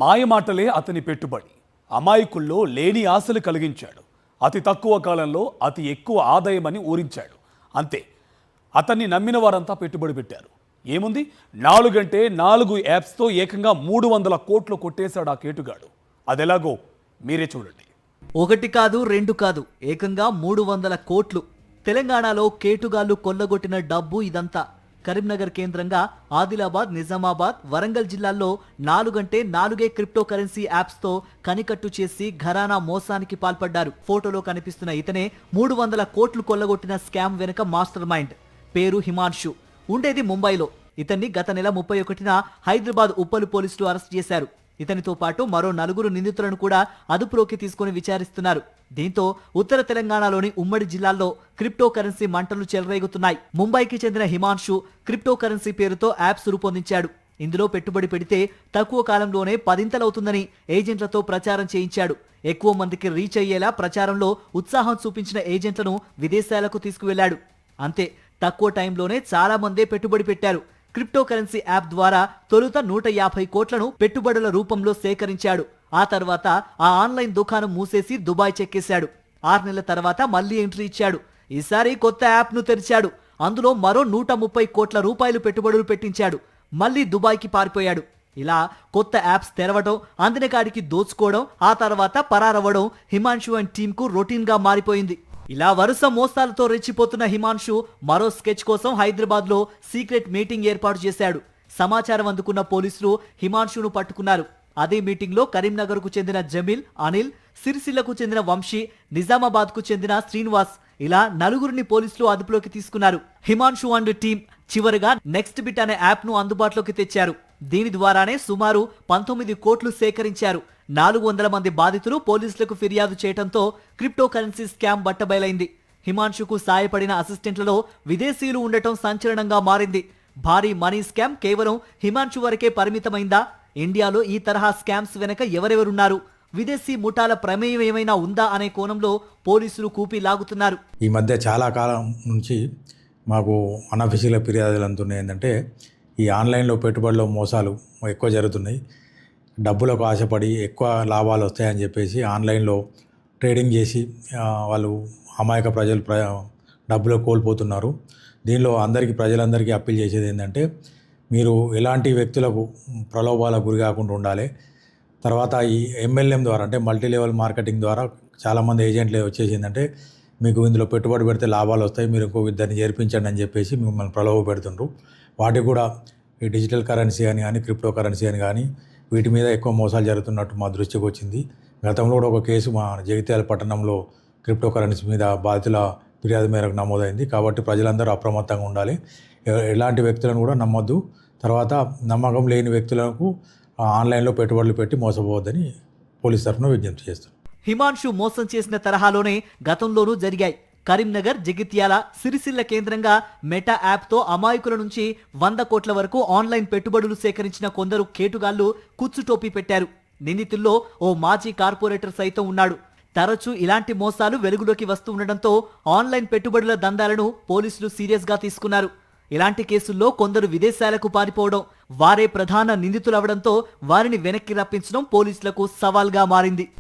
మాయమాటలే అతని పెట్టుబడి. అమాయకుల్లో లేని ఆశలు కలిగించాడు. అతి తక్కువ కాలంలో అతి ఎక్కువ ఆదాయమని ఊరించాడు. అంతే, అతన్ని నమ్మిన వారంతా పెట్టుబడి పెట్టారు. ఏముంది, 4 యాప్స్తో ఏకంగా 300 కోట్లు కొట్టేశాడు ఆ కేటుగాడు. అదెలాగో మీరే చూడండి. ఒకటి కాదు, రెండు కాదు, ఏకంగా 300 కోట్లు. తెలంగాణలో కేటుగాళ్లు కొల్లగొట్టిన డబ్బు ఇదంతా. కరీంనగర్ కేంద్రంగా ఆదిలాబాద్, నిజామాబాద్, వరంగల్ జిల్లాల్లో 4 క్రిప్టో కరెన్సీ యాప్స్తో కనికట్టు చేసి ఘరానా మోసానికి పాల్పడ్డారు. ఫోటోలో కనిపిస్తున్న ఇతనే 300 కోట్లు కొల్లగొట్టిన స్కామ్ వెనుక మాస్టర్ మైండ్. పేరు హిమాన్షు. ఉండేది ముంబైలో. ఇతన్ని గత నెల 31న హైదరాబాద్ ఉప్పల్ పోలీసులు అరెస్ట్ చేశారు. ఇతనితో పాటు మరో 4 నిందితులను కూడా అదుపులోకి తీసుకుని విచారిస్తున్నారు. దీంతో ఉత్తర తెలంగాణలోని ఉమ్మడి జిల్లాల్లో క్రిప్టో కరెన్సీ మంటలు చెలరేగుతున్నాయి. ముంబైకి చెందిన హిమాన్షు క్రిప్టో కరెన్సీ పేరుతో యాప్స్ రూపొందించాడు. ఇందులో పెట్టుబడి పెడితే తక్కువ కాలంలోనే 10 ఏజెంట్లతో ప్రచారం చేయించాడు. ఎక్కువ మందికి రీచ్ అయ్యేలా ప్రచారంలో ఉత్సాహం చూపించిన ఏజెంట్లను విదేశాలకు తీసుకువెళ్లాడు. అంతే, తక్కువ టైంలోనే చాలా మందే పెట్టుబడి పెట్టారు. క్రిప్టో కరెన్సీ యాప్ ద్వారా తొలుత 150 కోట్లను పెట్టుబడుల రూపంలో సేకరించాడు. ఆ తర్వాత ఆ ఆన్లైన్ దుకాణం మూసేసి దుబాయ్ చెక్కేశాడు. 6 నెలల తర్వాత మళ్లీ ఎంట్రీ ఇచ్చాడు. ఈసారి కొత్త యాప్ను తెరిచాడు. అందులో మరో 130 కోట్ల రూపాయలు పెట్టుబడులు పెట్టించాడు. మళ్లీ దుబాయ్కి పారిపోయాడు. ఇలా కొత్త యాప్స్ తెరవడం, అందిన కాడికి దోచుకోవడం, ఆ తర్వాత పరారవ్వడం హిమాన్షు అండ్ టీంకు రొటీన్గా మారిపోయింది. ఇలా వరుస మోసాలతో రెచ్చిపోతున్న హిమాన్షు మరో స్కెచ్ కోసం హైదరాబాద్లో సీక్రెట్ మీటింగ్ ఏర్పాటు చేశాడు. సమాచారం అందుకున్న పోలీసులు హిమాన్షును పట్టుకున్నారు. అదే మీటింగ్లో కరీంనగర్కు చెందిన జమీల్, అనిల్, సిరిసిల్లకు చెందిన వంశీ, నిజామాబాద్కు చెందిన శ్రీనివాస్, ఇలా 4 పోలీసులు అదుపులోకి తీసుకున్నారు. హిమాన్షు అండ్ టీం చివరిగా నెక్స్ట్ బిట్ అనే యాప్ను అందుబాటులోకి తెచ్చారు. దీని ద్వారానే సుమారు 19 కోట్లు సేకరించారు. 400 మంది బాధితులు పోలీసులకు ఫిర్యాదు చేయడంతో క్రిప్టో కరెన్సీ స్కామ్ బట్టబయలైంది. హిమాన్షుకు సాయపడిన అసిస్టెంట్లలో విదేశీయులు ఉండటం సంచలనంగా మారింది. భారీ మనీ స్కామ్ కేవలం హిమాన్షు వరకే పరిమితమైందా? ఇండియాలో ఈ తరహా స్కామ్స్ వెనక ఎవరెవరున్నారు? విదేశీ ముఠాల ప్రమేయం ఏమైనా ఉందా అనే కోణంలో పోలీసులు కూపి లాగుతున్నారు. ఈ మధ్య చాలా కాలం నుంచి మాకు అనఫిషియల్ ఫిర్యాదులు అందుతున్నాయి. ఏంటంటే ఈ ఆన్లైన్లో పెట్టుబడిలో మోసాలు ఎక్కువ జరుగుతున్నాయి. డబ్బులకు ఆశపడి ఎక్కువ లాభాలు వస్తాయని చెప్పేసి ఆన్లైన్లో ట్రేడింగ్ చేసి వాళ్ళు అమాయక ప్రజలు డబ్బులు కోల్పోతున్నారు. దీనిలో ప్రజలందరికీ అప్పీల్ చేసేది ఏంటంటే, మీరు ఎలాంటి వ్యక్తులకు ప్రలోభాలకు గురి కాకుండా ఉండాలి. తర్వాత ఈ MLM ద్వారా, అంటే మల్టీ లెవెల్ మార్కెటింగ్ ద్వారా చాలామంది ఏజెంట్లు వచ్చేసిందంటే, మీకు ఇందులో పెట్టుబడి పెడితే లాభాలు వస్తాయి, మీరు ఇంకో ఇద్దరిని చేర్పించండి అని చెప్పేసి మిమ్మల్ని ప్రలోభ పెడుతుండ్రు. వాటికి కూడా ఈ డిజిటల్ కరెన్సీ అని కానీ, క్రిప్టో కరెన్సీ అని కానీ, వీటి మీద ఎక్కువ మోసాలు జరుగుతున్నట్టు మా దృష్టికి వచ్చింది. గతంలో కూడా ఒక కేసు మా జగిత్యాల పట్టణంలో క్రిప్టో కరెన్సీ మీద బాధితుల ఫిర్యాదు మేరకు నమోదైంది. కాబట్టి ప్రజలందరూ అప్రమత్తంగా ఉండాలి. ఎలాంటి వ్యక్తులను కూడా నమ్మొద్దు. తర్వాత నమ్మకం లేని వ్యక్తులకు ఆన్లైన్లో పెట్టుబడులు పెట్టి మోసపోవద్దని పోలీస్ తరఫున విజ్ఞప్తి చేస్తాం. హిమాన్షు మోసం చేసిన తరహాలోనే గతంలోనూ జరిగాయి. కరీంనగర్, జగిత్యాల, సిరిసిల్ల కేంద్రంగా మెటా యాప్తో అమాయకుల నుంచి 100 కోట్ల వరకు ఆన్లైన్ పెట్టుబడులు సేకరించిన కొందరు కేటుగాళ్లు కుచ్చుటోపీ పెట్టారు. నిందితుల్లో ఓ మాజీ కార్పొరేటర్ సైతం ఉన్నాడు. తరచూ ఇలాంటి మోసాలు వెలుగులోకి వస్తూ ఉండడంతో ఆన్లైన్ పెట్టుబడుల దందాలను పోలీసులు సీరియస్గా తీసుకున్నారు. ఇలాంటి కేసుల్లో కొందరు విదేశాలకు పారిపోవడం, వారే ప్రధాన నిందితులవడంతో వారిని వెనక్కి రప్పించడం పోలీసులకు సవాల్గా మారింది.